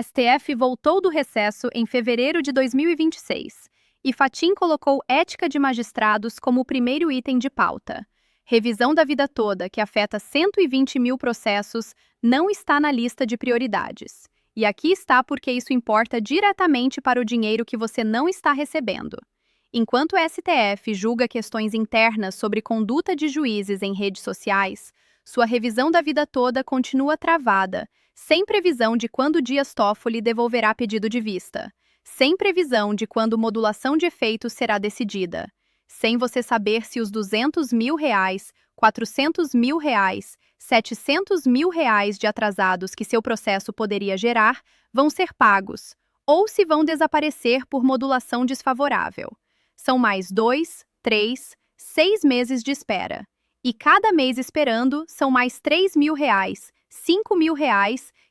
STF voltou do recesso em fevereiro de 2026 e Fachin colocou ética de magistrados como o primeiro item de pauta. Revisão da vida toda, que afeta 120 mil processos, não está na lista de prioridades. E aqui está porque isso importa diretamente para o dinheiro que você não está recebendo. Enquanto o STF julga questões internas sobre conduta de juízes em redes sociais, sua revisão da vida toda continua travada, sem previsão de quando Dias Toffoli devolverá pedido de vista, sem previsão de quando modulação de efeitos será decidida, sem você saber se os R$200 mil, R$400 mil, R$700 mil de atrasados que seu processo poderia gerar vão ser pagos, ou se vão desaparecer por modulação desfavorável. São mais 2, 3, 6 meses de espera. E cada mês esperando são mais R$3 mil, R$5 mil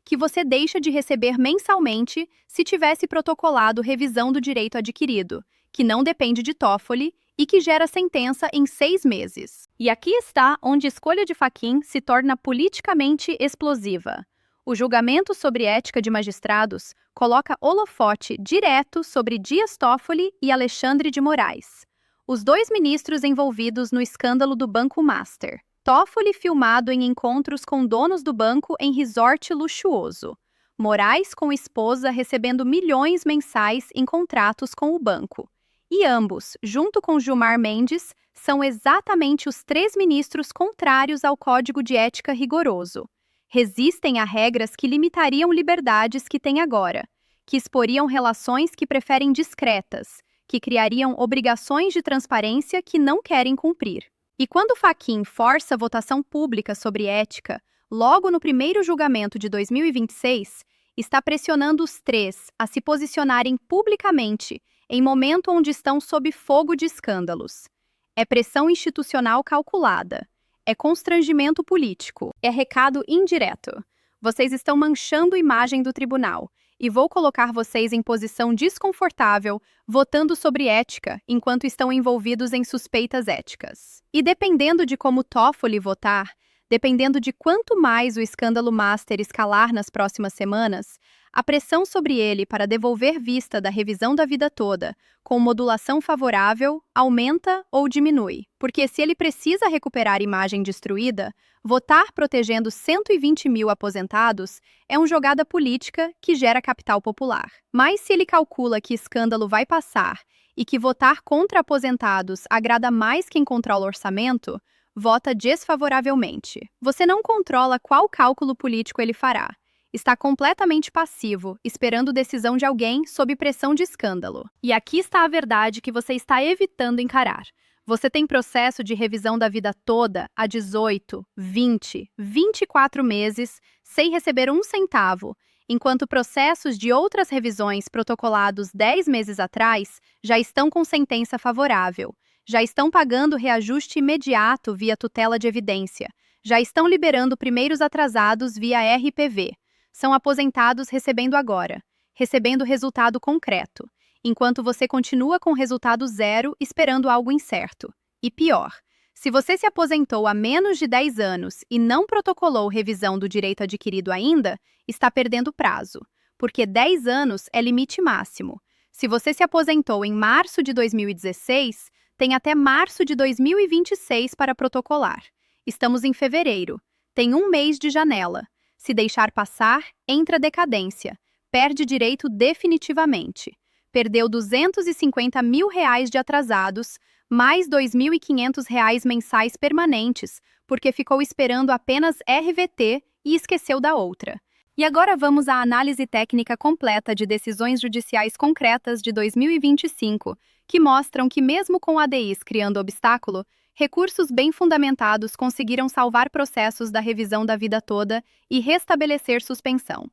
que você deixa de receber mensalmente se tivesse protocolado revisão do direito adquirido, que não depende de Toffoli e que gera sentença em 6 meses. E aqui está onde a escolha de Fachin se torna politicamente explosiva. O julgamento sobre ética de magistrados coloca holofote direto sobre Dias Toffoli e Alexandre de Moraes, os dois ministros envolvidos no escândalo do Banco Master. Toffoli filmado em encontros com donos do banco em resort luxuoso. Moraes com esposa recebendo milhões mensais em contratos com o banco. E ambos, junto com Gilmar Mendes, são exatamente os 3 ministros contrários ao Código de Ética rigoroso. Resistem a regras que limitariam liberdades que têm agora, que exporiam relações que preferem discretas, que criariam obrigações de transparência que não querem cumprir. E quando Fachin força votação pública sobre ética, logo no primeiro julgamento de 2026, está pressionando os 3 a se posicionarem publicamente em momento onde estão sob fogo de escândalos. É pressão institucional calculada. É constrangimento político. É recado indireto. Vocês estão manchando a imagem do tribunal. E vou colocar vocês em posição desconfortável, votando sobre ética, enquanto estão envolvidos em suspeitas éticas. E dependendo de como Toffoli votar, dependendo de quanto mais o escândalo Master escalar nas próximas semanas, a pressão sobre ele para devolver vista da revisão da vida toda, com modulação favorável, aumenta ou diminui. Porque se ele precisa recuperar imagem destruída, votar protegendo 120 mil aposentados é uma jogada política que gera capital popular. Mas se ele calcula que escândalo vai passar e que votar contra aposentados agrada mais quem controla o orçamento, vota desfavoravelmente. Você não controla qual cálculo político ele fará. Está completamente passivo, esperando decisão de alguém sob pressão de escândalo. E aqui está a verdade que você está evitando encarar. Você tem processo de revisão da vida toda há 18, 20, 24 meses, sem receber um centavo, enquanto processos de outras revisões protocolados 10 meses atrás já estão com sentença favorável, já estão pagando reajuste imediato via tutela de evidência, já estão liberando primeiros atrasados via RPV. São aposentados recebendo agora, recebendo resultado concreto, enquanto você continua com resultado zero esperando algo incerto. E pior, se você se aposentou há menos de 10 anos e não protocolou revisão do direito adquirido ainda, está perdendo prazo, porque 10 anos é limite máximo. Se você se aposentou em março de 2016, tem até março de 2026 para protocolar. Estamos em fevereiro, tem um mês de janela. Se deixar passar, entra decadência, perde direito definitivamente. Perdeu R$250 mil de atrasados, mais R$2.500 mensais permanentes, porque ficou esperando apenas RVT e esqueceu da outra. E agora vamos à análise técnica completa de decisões judiciais concretas de 2025, que mostram que mesmo com ADIs criando obstáculo, recursos bem fundamentados conseguiram salvar processos da revisão da vida toda e restabelecer suspensão.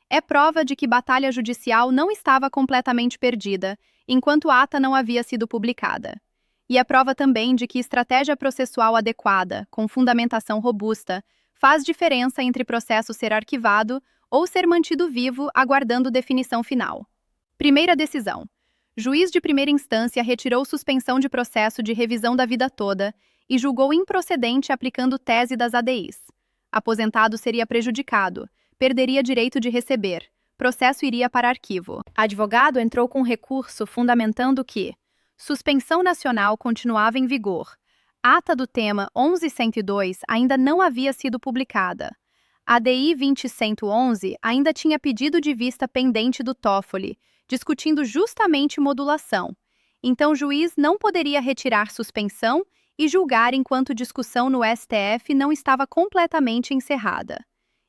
É prova de que batalha judicial não estava completamente perdida, enquanto a ata não havia sido publicada. E é prova também de que estratégia processual adequada, com fundamentação robusta, faz diferença entre processo ser arquivado ou ser mantido vivo aguardando definição final. Primeira decisão. Juiz de primeira instância retirou suspensão de processo de revisão da vida toda e julgou improcedente aplicando tese das ADIs. Aposentado seria prejudicado, perderia direito de receber, processo iria para arquivo. Advogado entrou com recurso fundamentando que suspensão nacional continuava em vigor. Ata do tema 11.102 ainda não havia sido publicada. ADI 20.111 ainda tinha pedido de vista pendente do Toffoli, discutindo justamente modulação. Então o juiz não poderia retirar suspensão e julgar enquanto discussão no STF não estava completamente encerrada.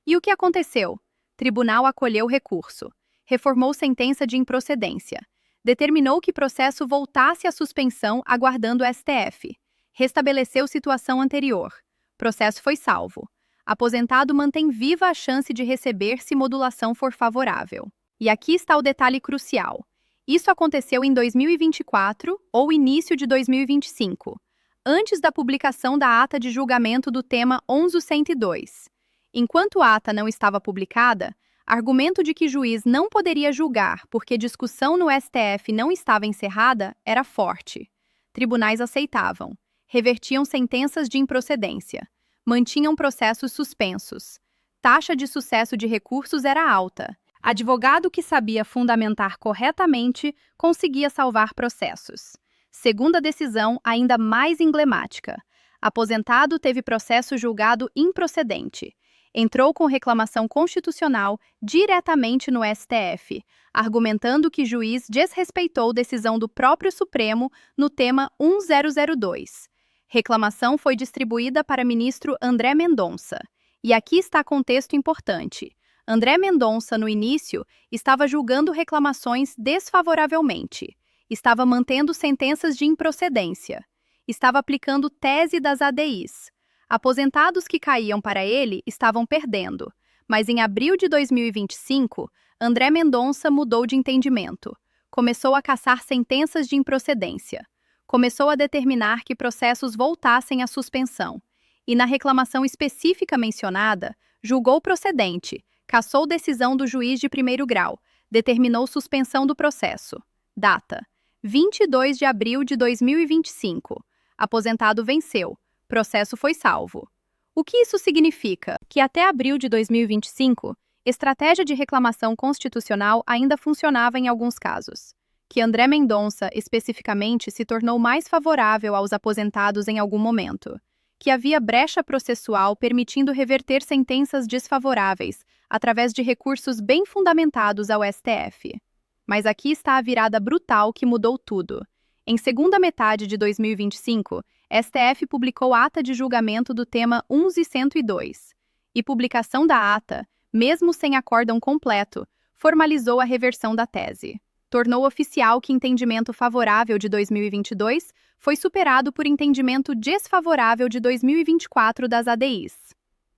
E o que aconteceu? Tribunal acolheu recurso, reformou sentença de improcedência, determinou que processo voltasse à suspensão aguardando o STF, restabeleceu situação anterior, processo foi salvo. Aposentado mantém viva a chance de receber se modulação for favorável. E aqui está o detalhe crucial. Isso aconteceu em 2024 ou início de 2025, antes da publicação da ata de julgamento do tema 11.102. Enquanto a ata não estava publicada, argumento de que juiz não poderia julgar porque discussão no STF não estava encerrada era forte. Tribunais aceitavam, revertiam sentenças de improcedência, mantinham processos suspensos. Taxa de sucesso de recursos era alta. Advogado que sabia fundamentar corretamente conseguia salvar processos. Segunda decisão, ainda mais emblemática. Aposentado teve processo julgado improcedente. Entrou com reclamação constitucional diretamente no STF, argumentando que juiz desrespeitou decisão do próprio Supremo no tema 1002. Reclamação foi distribuída para ministro André Mendonça. E aqui está contexto importante. André Mendonça, no início, estava julgando reclamações desfavoravelmente. Estava mantendo sentenças de improcedência. Estava aplicando tese das ADIs. Aposentados que caíam para ele estavam perdendo. Mas em abril de 2025, André Mendonça mudou de entendimento. Começou a cassar sentenças de improcedência. Começou a determinar que processos voltassem à suspensão. E na reclamação específica mencionada, julgou procedente, cassou decisão do juiz de primeiro grau, determinou suspensão do processo. Data: 22 de abril de 2025. Aposentado venceu. Processo foi salvo. O que isso significa? Que até abril de 2025, estratégia de reclamação constitucional ainda funcionava em alguns casos. Que André Mendonça, especificamente, se tornou mais favorável aos aposentados em algum momento. Que havia brecha processual permitindo reverter sentenças desfavoráveis, através de recursos bem fundamentados ao STF. Mas aqui está a virada brutal que mudou tudo. Em segunda metade de 2025, STF publicou ata de julgamento do tema 11.102. E publicação da ata, mesmo sem acórdão completo, formalizou a reversão da tese. Tornou oficial que entendimento favorável de 2022 foi superado por entendimento desfavorável de 2024 das ADIs.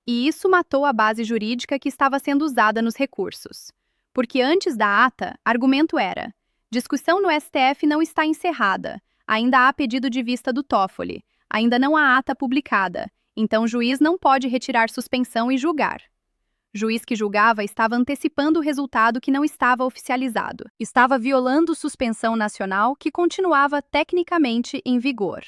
E isso matou a base jurídica que estava sendo usada nos recursos. Porque antes da ata, argumento era: discussão no STF não está encerrada, ainda há pedido de vista do Toffoli, ainda não há ata publicada, então o juiz não pode retirar suspensão e julgar. Juiz que julgava estava antecipando o resultado que não estava oficializado. Estava violando suspensão nacional que continuava tecnicamente em vigor.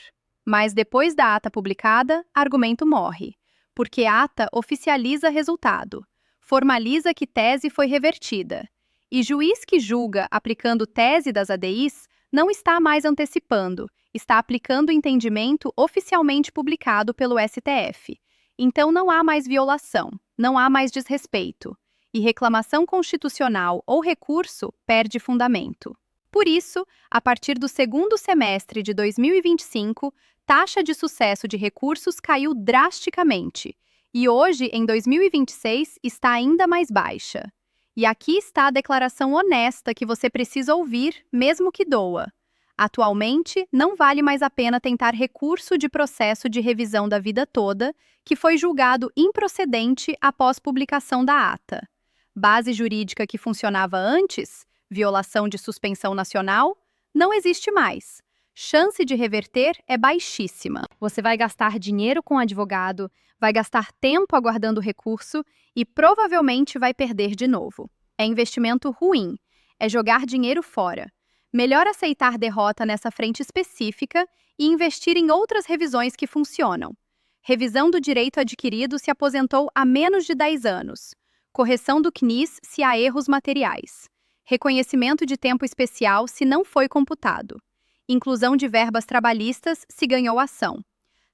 Mas depois da ata publicada, argumento morre, porque ata oficializa resultado, formaliza que tese foi revertida. E juiz que julga aplicando tese das ADIs não está mais antecipando, está aplicando entendimento oficialmente publicado pelo STF. Então não há mais violação, não há mais desrespeito, e reclamação constitucional ou recurso perde fundamento. Por isso, a partir do segundo semestre de 2025, taxa de sucesso de recursos caiu drasticamente, e hoje, em 2026, está ainda mais baixa. E aqui está a declaração honesta que você precisa ouvir, mesmo que doa. Atualmente, não vale mais a pena tentar recurso de processo de revisão da vida toda, que foi julgado improcedente após publicação da ata. Base jurídica que funcionava antes, violação de suspensão nacional, não existe mais. Chance de reverter é baixíssima. Você vai gastar dinheiro com advogado, vai gastar tempo aguardando recurso e provavelmente vai perder de novo. É investimento ruim, é jogar dinheiro fora. Melhor aceitar derrota nessa frente específica e investir em outras revisões que funcionam. Revisão do direito adquirido se aposentou há menos de 10 anos. correção do CNIS se há erros materiais, reconhecimento de tempo especial se não foi computado, inclusão de verbas trabalhistas se ganhou ação.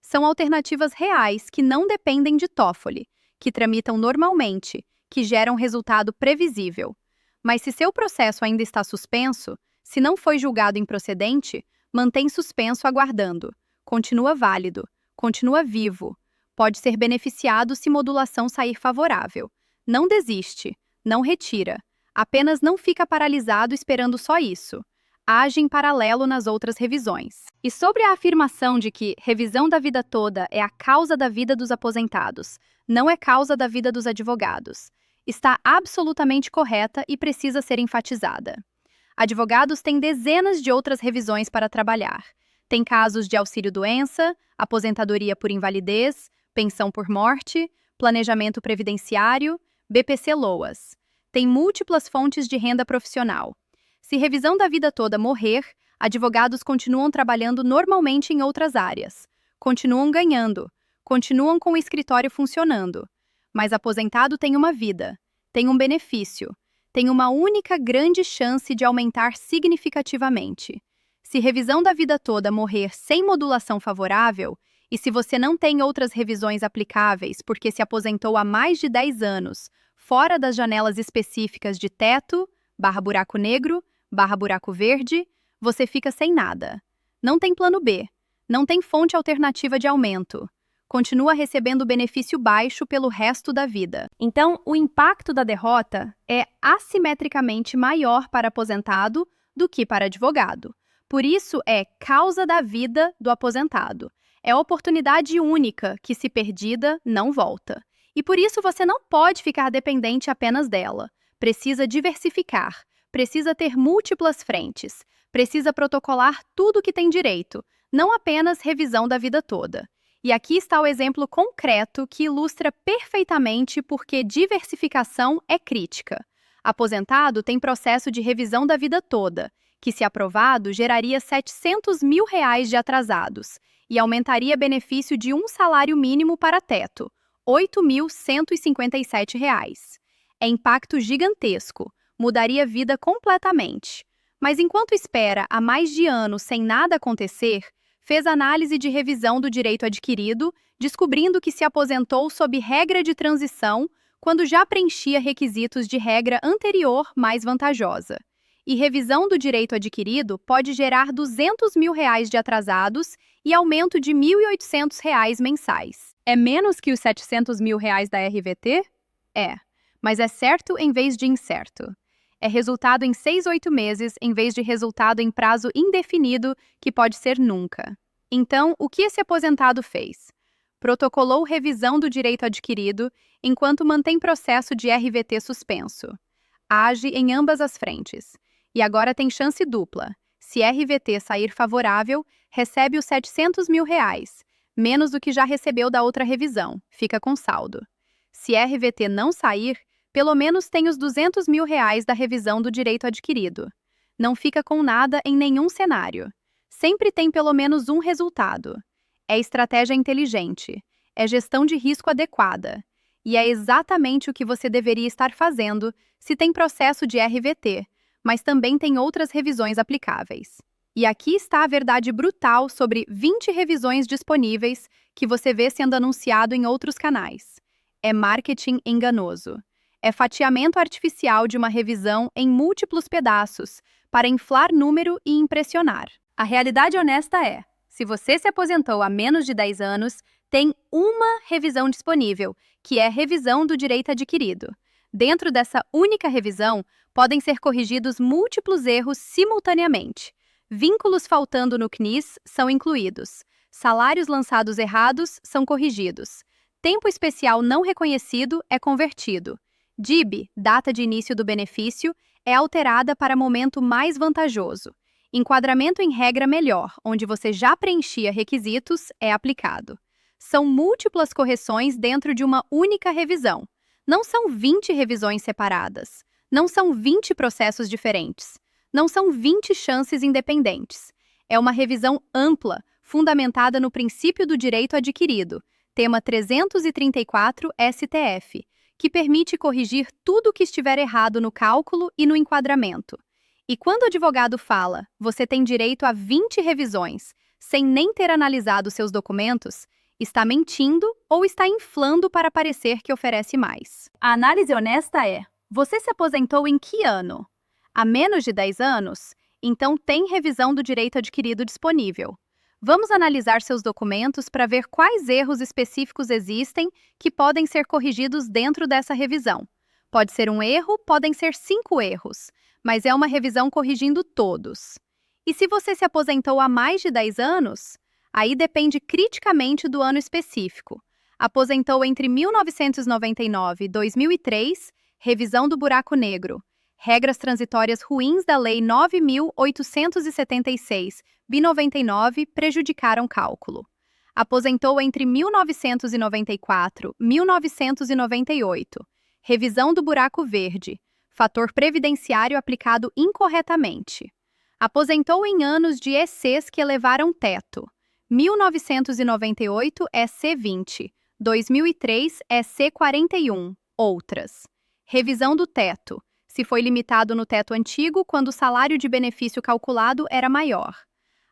São alternativas reais que não dependem de TOEFL, que tramitam normalmente, que geram resultado previsível. Mas se seu processo ainda está suspenso, se não foi julgado improcedente, mantém suspenso aguardando. Continua válido, continua vivo. Pode ser beneficiado se modulação sair favorável. Não desiste, não retira. Apenas não fica paralisado esperando só isso. Age em paralelo nas outras revisões. E sobre a afirmação de que revisão da vida toda é a causa da vida dos aposentados, não é causa da vida dos advogados, está absolutamente correta e precisa ser enfatizada. Advogados têm dezenas de outras revisões para trabalhar. Tem casos de auxílio-doença, aposentadoria por invalidez, pensão por morte, planejamento previdenciário, BPC-LOAS. Tem múltiplas fontes de renda profissional. Se revisão da vida toda morrer, advogados continuam trabalhando normalmente em outras áreas. Continuam ganhando, continuam com o escritório funcionando. Mas aposentado tem uma vida, tem um benefício, tem uma única grande chance de aumentar significativamente. Se revisão da vida toda morrer sem modulação favorável, e se você não tem outras revisões aplicáveis porque se aposentou há mais de 10 anos, fora das janelas específicas de teto, /buraco negro, /buraco verde, você fica sem nada. Não tem plano B, não tem fonte alternativa de aumento. Continua recebendo benefício baixo pelo resto da vida. Então, o impacto da derrota é assimetricamente maior para aposentado do que para advogado. Por isso, é causa da vida do aposentado. É oportunidade única que, se perdida, não volta. E por isso você não pode ficar dependente apenas dela. Precisa diversificar, precisa ter múltiplas frentes, precisa protocolar tudo que tem direito, não apenas revisão da vida toda. E aqui está o exemplo concreto que ilustra perfeitamente por que diversificação é crítica. Aposentado tem processo de revisão da vida toda, que, se aprovado, geraria R$ 700 mil de atrasados e aumentaria benefício de um salário mínimo para teto, R$ 8.157. É impacto gigantesco, mudaria a vida completamente. Mas enquanto espera há mais de ano sem nada acontecer, fez análise de revisão do direito adquirido, descobrindo que se aposentou sob regra de transição quando já preenchia requisitos de regra anterior mais vantajosa. E revisão do direito adquirido pode gerar R$ 200 mil de atrasados e aumento de R$ 1.800 mensais. É menos que os R$ 700 mil da RVT? É, mas é certo em vez de incerto. É resultado em 6 a 8 meses em vez de resultado em prazo indefinido, que pode ser nunca. Então, o que esse aposentado fez? Protocolou revisão do direito adquirido enquanto mantém processo de RVT suspenso. Age em ambas as frentes. E agora tem chance dupla. Se RVT sair favorável, recebe os R$ 700 mil, menos do que já recebeu da outra revisão, fica com saldo. Se RVT não sair, pelo menos tem os R$ 200 mil da revisão do direito adquirido. Não fica com nada em nenhum cenário. Sempre tem pelo menos um resultado. É estratégia inteligente. É gestão de risco adequada. E é exatamente o que você deveria estar fazendo se tem processo de RVT, mas também tem outras revisões aplicáveis. E aqui está a verdade brutal sobre 20 revisões disponíveis que você vê sendo anunciado em outros canais. É marketing enganoso. É fatiamento artificial de uma revisão em múltiplos pedaços para inflar número e impressionar. A realidade honesta é, se você se aposentou há menos de 10 anos, tem uma revisão disponível, que é revisão do direito adquirido. Dentro dessa única revisão, podem ser corrigidos múltiplos erros simultaneamente. Vínculos faltando no CNIS são incluídos. Salários lançados errados são corrigidos. Tempo especial não reconhecido é convertido. DIB, data de início do benefício, é alterada para momento mais vantajoso. Enquadramento em regra melhor, onde você já preenchia requisitos, é aplicado. São múltiplas correções dentro de uma única revisão. Não são 20 revisões separadas. Não são 20 processos diferentes. Não são 20 chances independentes. É uma revisão ampla, fundamentada no princípio do direito adquirido, tema 334 STF, que permite corrigir tudo o que estiver errado no cálculo e no enquadramento. E quando o advogado fala, você tem direito a 20 revisões, sem nem ter analisado seus documentos, está mentindo ou está inflando para parecer que oferece mais. A análise honesta é: você se aposentou em que ano? Há menos de 10 anos? Então tem revisão do direito adquirido disponível. Vamos analisar seus documentos para ver quais erros específicos existem que podem ser corrigidos dentro dessa revisão. Pode ser um erro, podem ser 5 erros, mas é uma revisão corrigindo todos. E se você se aposentou há mais de 10 anos? Aí depende criticamente do ano específico. Aposentou entre 1999 e 2003, revisão do buraco negro. Regras transitórias ruins da Lei 9.876/99 prejudicaram cálculo. Aposentou entre 1994 e 1998. Revisão do buraco verde. Fator previdenciário aplicado incorretamente. Aposentou em anos de ECs que elevaram teto. 1998 EC20, 2003 EC41, outras. Revisão do teto. Se foi limitado no teto antigo quando o salário de benefício calculado era maior.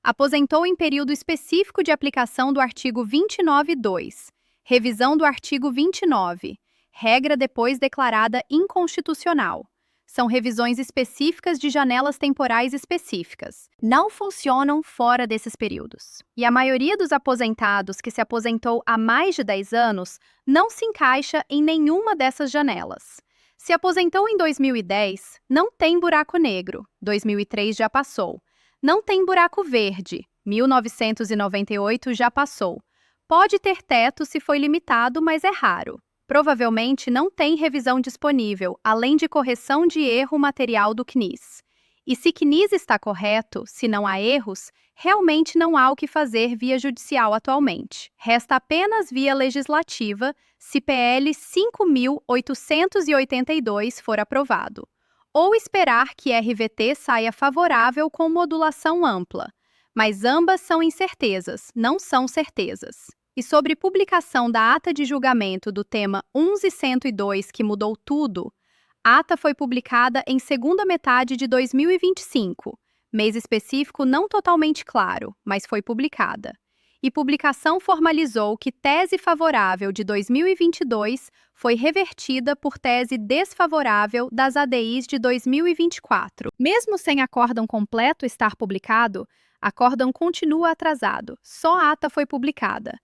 Aposentou em período específico de aplicação do artigo 29.2. Revisão do artigo 29. Regra depois declarada inconstitucional. São revisões específicas de janelas temporais específicas. Não funcionam fora desses períodos. E a maioria dos aposentados que se aposentou há mais de 10 anos não se encaixa em nenhuma dessas janelas. Se aposentou em 2010, não tem buraco negro, 2003 já passou. Não tem buraco verde, 1998 já passou. Pode ter teto se foi limitado, mas é raro. Provavelmente não tem revisão disponível, além de correção de erro material do CNIS. E se CNIS está correto, se não há erros, realmente não há o que fazer via judicial atualmente. Resta apenas via legislativa, se PL 5.882 for aprovado. Ou esperar que RVT saia favorável com modulação ampla. Mas ambas são incertezas, não são certezas. E sobre publicação da ata de julgamento do tema 11.102 que mudou tudo, a ata foi publicada em segunda metade de 2025, mês específico não totalmente claro, mas foi publicada. E publicação formalizou que tese favorável de 2022 foi revertida por tese desfavorável das ADIs de 2024. Mesmo sem acórdão completo estar publicado, acórdão continua atrasado, só a ata foi publicada.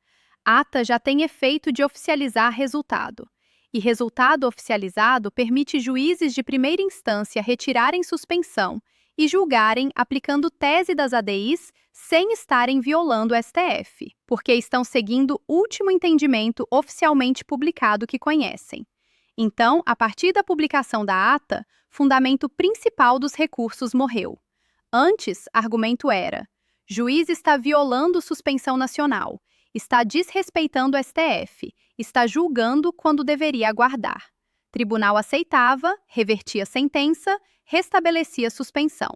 Ata já tem efeito de oficializar resultado. E resultado oficializado permite juízes de primeira instância retirarem suspensão e julgarem aplicando tese das ADIs sem estarem violando o STF, porque estão seguindo o último entendimento oficialmente publicado que conhecem. Então, a partir da publicação da ata, fundamento principal dos recursos morreu. Antes, argumento era: juiz está violando suspensão nacional, está desrespeitando o STF, está julgando quando deveria aguardar. Tribunal aceitava, revertia a sentença, restabelecia a suspensão.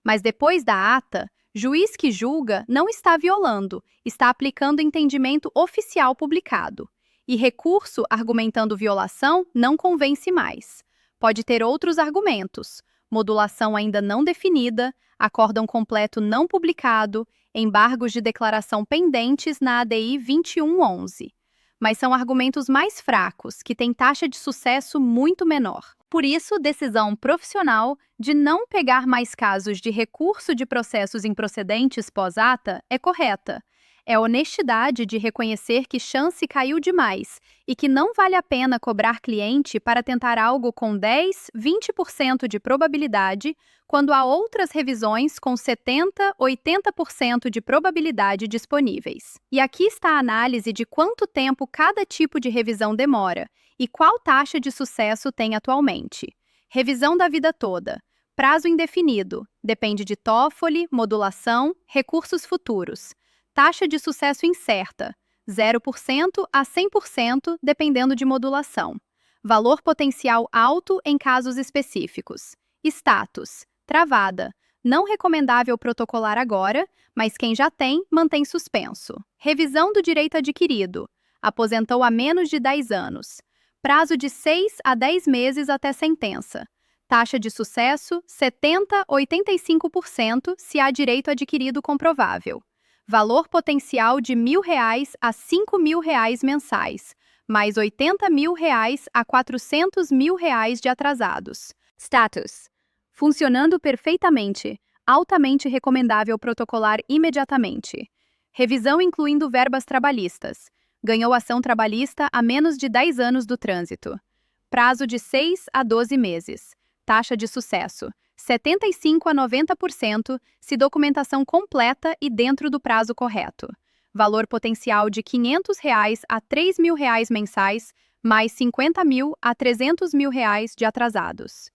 Mas depois da ata, juiz que julga não está violando, está aplicando entendimento oficial publicado. E recurso argumentando violação não convence mais. Pode ter outros argumentos: modulação ainda não definida, acórdão completo não publicado, embargos de declaração pendentes na ADI 2111. Mas são argumentos mais fracos, que têm taxa de sucesso muito menor. Por isso, decisão profissional de não pegar mais casos de recurso de processos improcedentes pós-ata é correta. É a honestidade de reconhecer que chance caiu demais e que não vale a pena cobrar cliente para tentar algo com 10, 20% de probabilidade, quando há outras revisões com 70, 80% de probabilidade disponíveis. E aqui está a análise de quanto tempo cada tipo de revisão demora e qual taxa de sucesso tem atualmente. Revisão da vida toda. Prazo indefinido. Depende de TOEFL, modulação, recursos futuros. Taxa de sucesso incerta, 0% a 100%, dependendo de modulação. Valor potencial alto em casos específicos. Status, travada. Não recomendável protocolar agora, mas quem já tem, mantém suspenso. Revisão do direito adquirido. Aposentou há menos de 10 anos. Prazo de 6 a 10 meses até sentença. Taxa de sucesso 70 a 85% se há direito adquirido comprovável. Valor potencial de R$ 1.000 a R$ 5.000 mensais, mais R$ 80.000 a R$ 400.000 de atrasados. Status: funcionando perfeitamente. Altamente recomendável protocolar imediatamente. Revisão incluindo verbas trabalhistas. Ganhou ação trabalhista há menos de 10 anos do trânsito. Prazo de 6 a 12 meses. Taxa de sucesso: 75 a 90% se documentação completa e dentro do prazo correto. Valor potencial de R$ 500 a R$ 3.000 mensais, mais R$ 50.000 a R$ 300.000 de atrasados.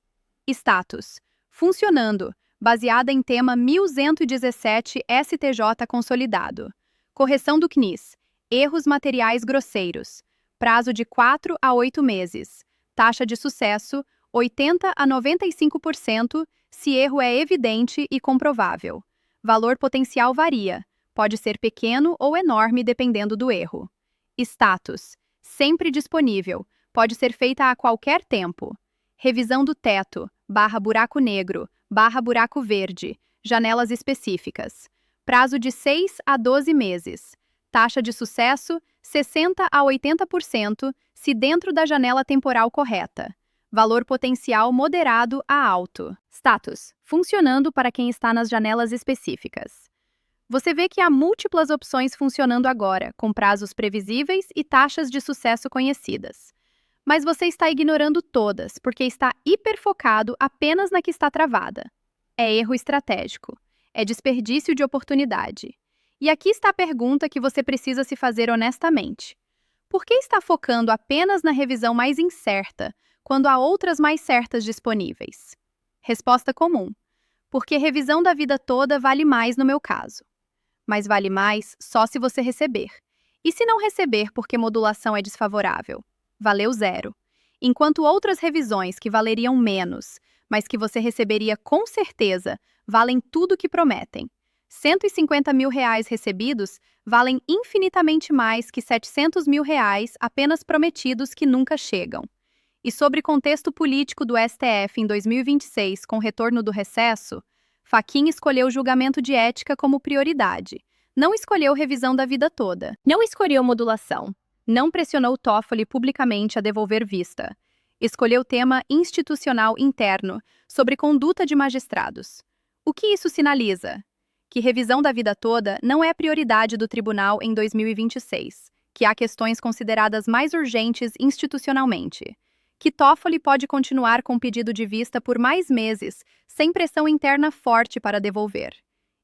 Status: funcionando, baseada em tema 1117 STJ consolidado. Correção do CNIS: erros materiais grosseiros. Prazo de 4 a 8 meses. Taxa de sucesso: 80 a 95% se erro é evidente e comprovável. Valor potencial varia, pode ser pequeno ou enorme dependendo do erro. Status: sempre disponível, pode ser feita a qualquer tempo. Revisão do teto, /buraco negro, /buraco verde, janelas específicas. Prazo de 6 a 12 meses. Taxa de sucesso: 60 a 80% se dentro da janela temporal correta. Valor potencial moderado a alto. Status: funcionando para quem está nas janelas específicas. Você vê que há múltiplas opções funcionando agora, com prazos previsíveis e taxas de sucesso conhecidas. Mas você está ignorando todas, porque está hiperfocado apenas na que está travada. É erro estratégico. É desperdício de oportunidade. E aqui está a pergunta que você precisa se fazer honestamente. Por que está focando apenas na revisão mais incerta, quando há outras mais certas disponíveis? Resposta comum: porque revisão da vida toda vale mais no meu caso. Mas vale mais só se você receber. E se não receber porque modulação é desfavorável? Valeu zero. Enquanto outras revisões que valeriam menos, mas que você receberia com certeza, valem tudo que prometem. R$ 150 mil recebidos valem infinitamente mais que R$ 700 mil apenas prometidos que nunca chegam. E sobre contexto político do STF em 2026 com retorno do recesso, Fachin escolheu julgamento de ética como prioridade. Não escolheu revisão da vida toda. Não escolheu modulação. Não pressionou Toffoli publicamente a devolver vista. Escolheu tema institucional interno sobre conduta de magistrados. O que isso sinaliza? Que revisão da vida toda não é prioridade do tribunal em 2026, que há questões consideradas mais urgentes institucionalmente. Que Toffoli pode continuar com o pedido de vista por mais meses, sem pressão interna forte para devolver.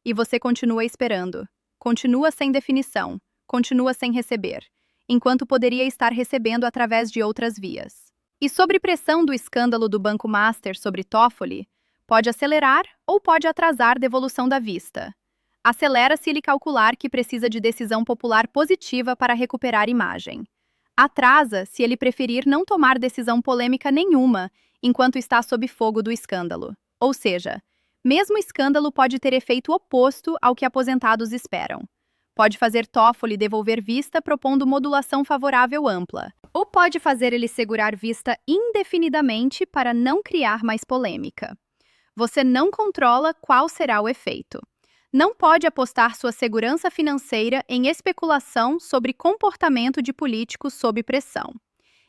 E você continua esperando. Continua sem definição. Continua sem receber. Enquanto poderia estar recebendo através de outras vias. E sobre pressão do escândalo do Banco Master sobre Toffoli, pode acelerar ou pode atrasar devolução da vista. Acelera se ele calcular que precisa de decisão popular positiva para recuperar imagem. Atrasa se ele preferir não tomar decisão polêmica nenhuma enquanto está sob fogo do escândalo. Ou seja, mesmo o escândalo pode ter efeito oposto ao que aposentados esperam. Pode fazer Toffoli devolver vista propondo modulação favorável ampla. Ou pode fazer ele segurar vista indefinidamente para não criar mais polêmica. Você não controla qual será o efeito. Não pode apostar sua segurança financeira em especulação sobre comportamento de políticos sob pressão.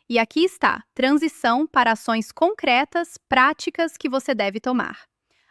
E aqui está, transição para ações concretas, práticas que você deve tomar.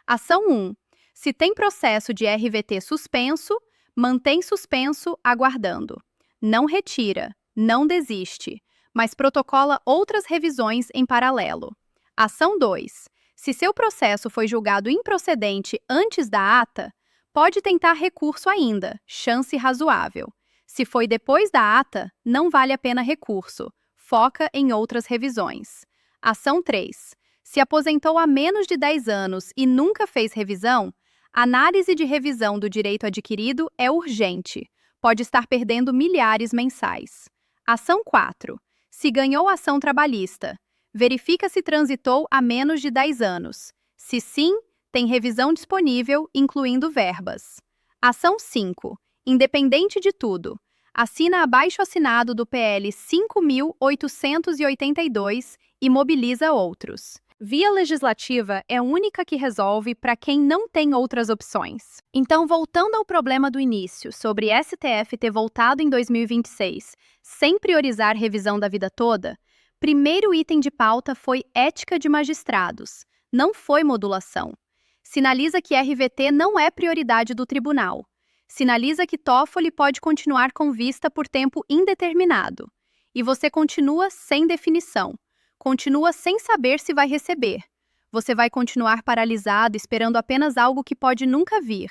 Ação 1. Se tem processo de RVT suspenso, mantém suspenso aguardando. Não retira, não desiste, mas protocola outras revisões em paralelo. Ação 2. Se seu processo foi julgado improcedente antes da ata, pode tentar recurso ainda, chance razoável. Se foi depois da ata, não vale a pena recurso. Foca em outras revisões. Ação 3. Se aposentou há menos de 10 anos e nunca fez revisão, análise de revisão do direito adquirido é urgente. Pode estar perdendo milhares mensais. Ação 4. Se ganhou ação trabalhista, verifica se transitou há menos de 10 anos. Se sim, tem revisão disponível, incluindo verbas. Ação 5. Independente de tudo, Assina abaixo-assinado do PL 5.882 e mobiliza outros. Via legislativa é a única que resolve para quem não tem outras opções. Então, voltando ao problema do início, sobre STF ter voltado em 2026, sem priorizar revisão da vida toda, primeiro item de pauta foi ética de magistrados, não foi modulação. Sinaliza que RVT não é prioridade do tribunal. Sinaliza que Toffoli pode continuar com vista por tempo indeterminado. E você continua sem definição. Continua sem saber se vai receber. Você vai continuar paralisado esperando apenas algo que pode nunca vir.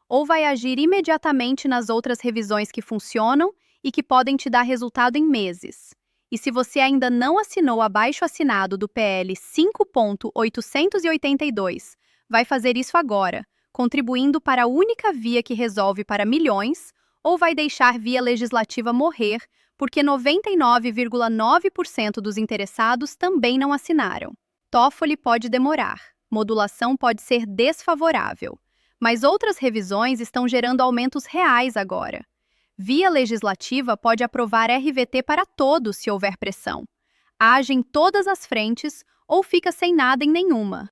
Ou vai agir imediatamente nas outras revisões que funcionam e que podem te dar resultado em meses. E se você ainda não assinou abaixo-assinado do PL 5.882, vai fazer isso agora, contribuindo para a única via que resolve para milhões, ou vai deixar via legislativa morrer, porque 99,9% dos interessados também não assinaram. Toffoli pode demorar, modulação pode ser desfavorável, mas outras revisões estão gerando aumentos reais agora. Via legislativa pode aprovar RVT para todos se houver pressão. Age em todas as frentes ou fica sem nada em nenhuma.